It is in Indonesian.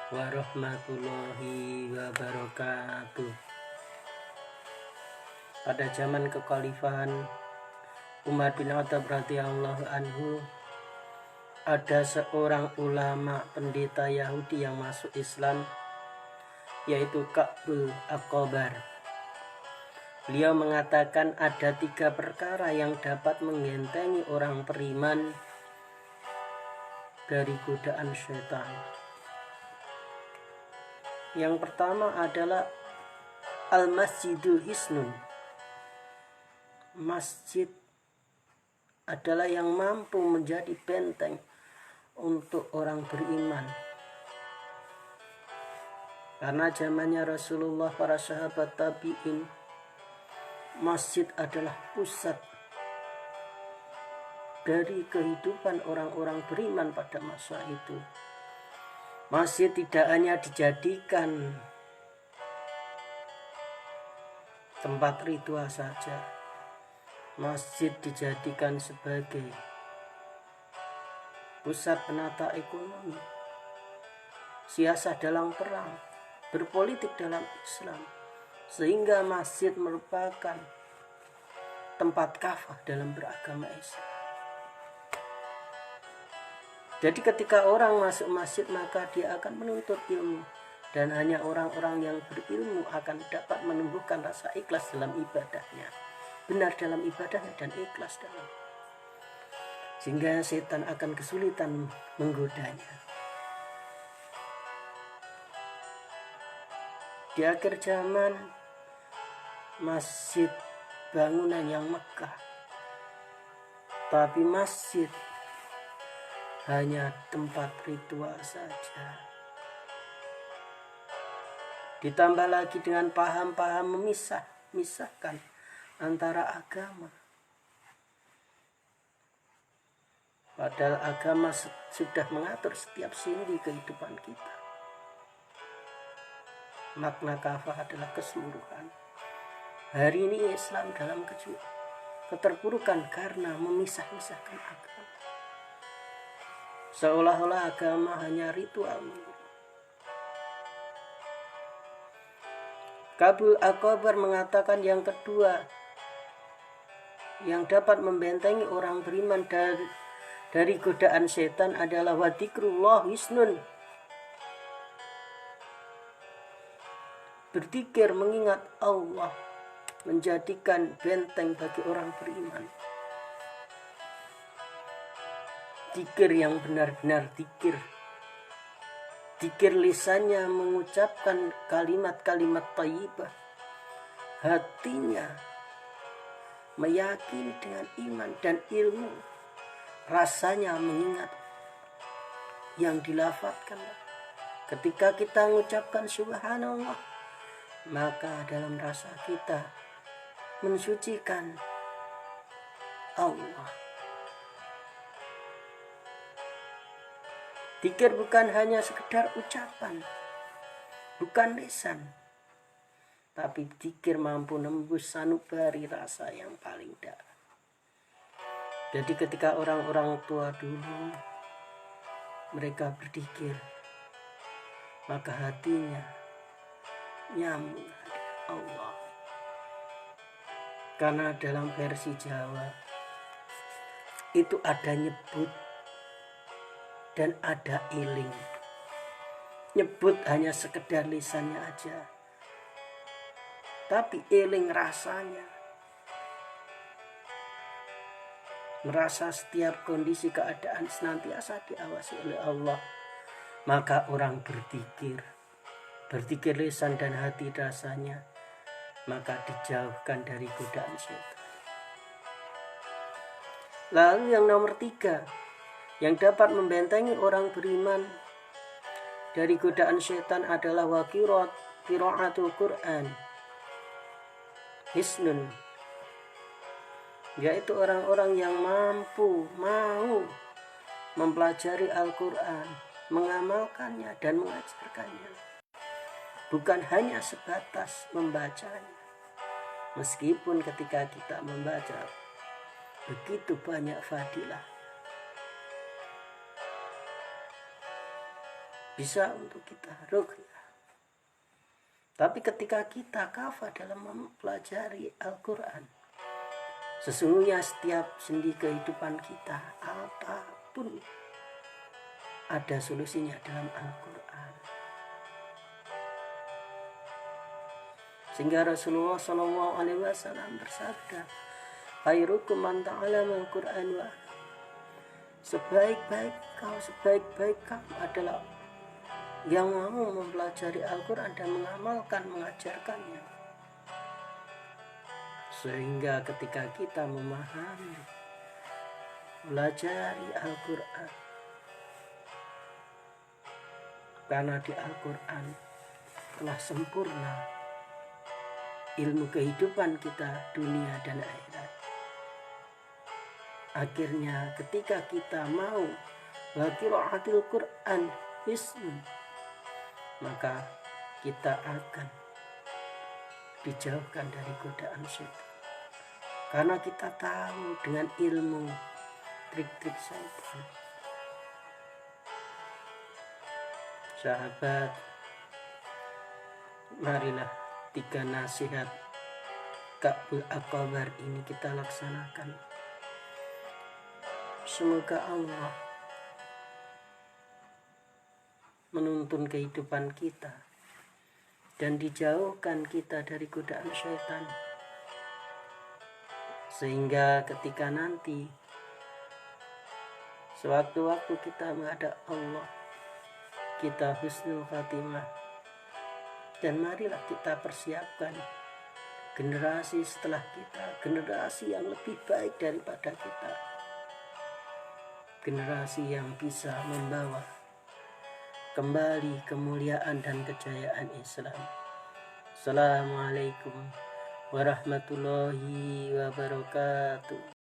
warahmatullahi wabarakatuh. Pada zaman kekhalifahan Umar bin Khattab radhiyallahu anhu, ada seorang ulama pendeta Yahudi yang masuk Islam, yaitu Ka'bul Aqbar. Beliau mengatakan ada 3 perkara yang dapat menggentengi orang beriman dari godaan syaitan. Yang pertama adalah al-masjidu hisnun. Masjid adalah yang mampu menjadi benteng untuk orang beriman. Karena zamannya Rasulullah, para sahabat tabi'in, masjid adalah pusat dari kehidupan orang-orang beriman pada masa itu. Masjid tidak hanya dijadikan tempat ritual saja. Masjid dijadikan sebagai pusat penata ekonomi, siasat dalam perang, berpolitik dalam Islam, sehingga masjid merupakan tempat kafah dalam beragama Islam. Jadi ketika orang masuk masjid, maka dia akan menuntut ilmu, dan hanya orang-orang yang berilmu akan dapat menumbuhkan rasa ikhlas dalam ibadahnya, benar dalam ibadahnya dan ikhlas dalam, sehingga setan akan kesulitan menggodanya. Di akhir zaman, masjid bangunan yang megah, tapi masjid hanya tempat ritual saja. Ditambah lagi dengan paham-paham memisahkan antara agama. Padahal agama sudah mengatur setiap sendi kehidupan kita. Makna kafah adalah keseluruhan. Hari ini Islam dalam keterpurukan karena memisah-misahkan agama. Seolah-olah agama hanya ritual. Ka'bul Aqbar mengatakan yang kedua yang dapat membentengi orang beriman dari godaan setan adalah wadikrullah hisnun. Berzikir, mengingat Allah, menjadikan benteng bagi orang beriman. Zikir yang benar-benar zikir. Zikir lisannya mengucapkan kalimat-kalimat thayyibah. Hatinya meyakini dengan iman dan ilmu. Rasanya mengingat yang dilafadzkan. Ketika kita mengucapkan subhanallah, maka dalam rasa kita mensucikan Allah. Zikir bukan hanya sekedar ucapan, bukan lisan, tapi zikir mampu nembus sanubari rasa yang paling dalam. Jadi ketika orang-orang tua dulu mereka berzikir, maka hatinya nyambung dengan Allah. Karena dalam versi Jawa itu ada nyebut dan ada iling. Nyebut hanya sekedar lisannya aja, tapi iling rasanya. Merasa setiap kondisi keadaan senantiasa diawasi oleh Allah. Maka orang berzikir lisan dan hati rasanya, maka dijauhkan dari godaan setan. Lalu yang nomor 3 yang dapat membentengi orang beriman dari godaan setan adalah qiraatul Quran hisnun, yaitu orang-orang yang mau mempelajari Al-Quran, mengamalkannya dan mengajarkannya, bukan hanya sebatas membacanya. Meskipun ketika kita membaca begitu banyak fadilah, bisa untuk kita ruqyah. Tapi ketika kita kafah dalam mempelajari Al-Quran, sesungguhnya setiap sendi kehidupan kita, apapun, ada solusinya dalam Al-Quran. Sehingga Rasulullah SAW bersabda, khairukum man ta'allama al-Quran wa sebaik-baik kamu adalah yang mau mempelajari Al-Quran dan mengamalkan, mengajarkannya. Sehingga ketika kita memahami, pelajari Al-Quran, karena di Al-Quran telah sempurna ilmu kehidupan kita dunia dan akhirat. Akhirnya ketika kita mau qiraatul Quran hisn, maka kita akan dijauhkan dari godaan syaitan. Karena kita tahu dengan ilmu trik-trik syaitan. Sahabat, marilah 3 nasihat Ka'bul Aqbar ini kita laksanakan. Semoga Allah menuntun kehidupan kita dan dijauhkan kita dari godaan syaitan, sehingga ketika nanti sewaktu-waktu kita menghadap Allah, kita husnul khatimah. Dan marilah kita persiapkan generasi setelah kita, generasi yang lebih baik daripada kita, generasi yang bisa membawa kembali kemuliaan dan kejayaan Islam. Assalamualaikum warahmatullahi wabarakatuh.